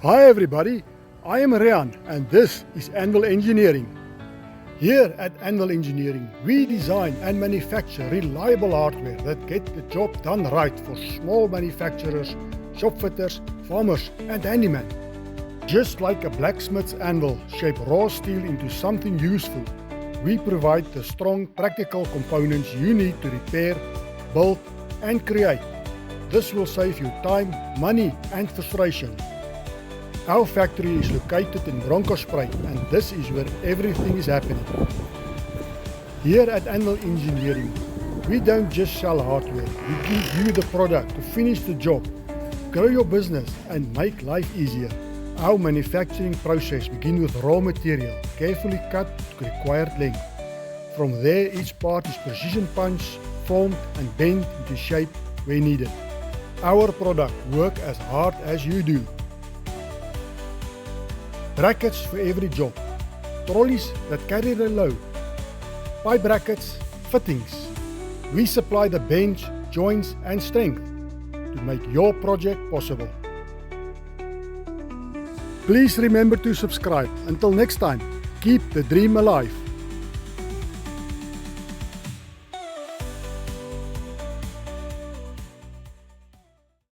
Hi everybody, I am Rian and this is Anvil Engineering. Here at Anvil Engineering, we design and manufacture reliable hardware that get the job done right for small manufacturers, shop fitters, farmers and handymen. Just like a blacksmith's anvil shape raw steel into something useful, we provide the strong practical components you need to repair, build and create. This will save you time, money and frustration. Our factory is located in Bronkhorstspruit and this is where everything is happening. Here at Anvil Engineering, we don't just sell hardware, we give you the product to finish the job, grow your business and make life easier. Our manufacturing process begins with raw material, carefully cut to required length. From there, each part is precision punched, formed and bent into shape where needed. Our product works as hard as you do. Brackets for every job, trolleys that carry the load, pipe brackets, fittings. We supply the bench, joints and strength to make your project possible. Please remember to subscribe. Until next time, keep the dream alive.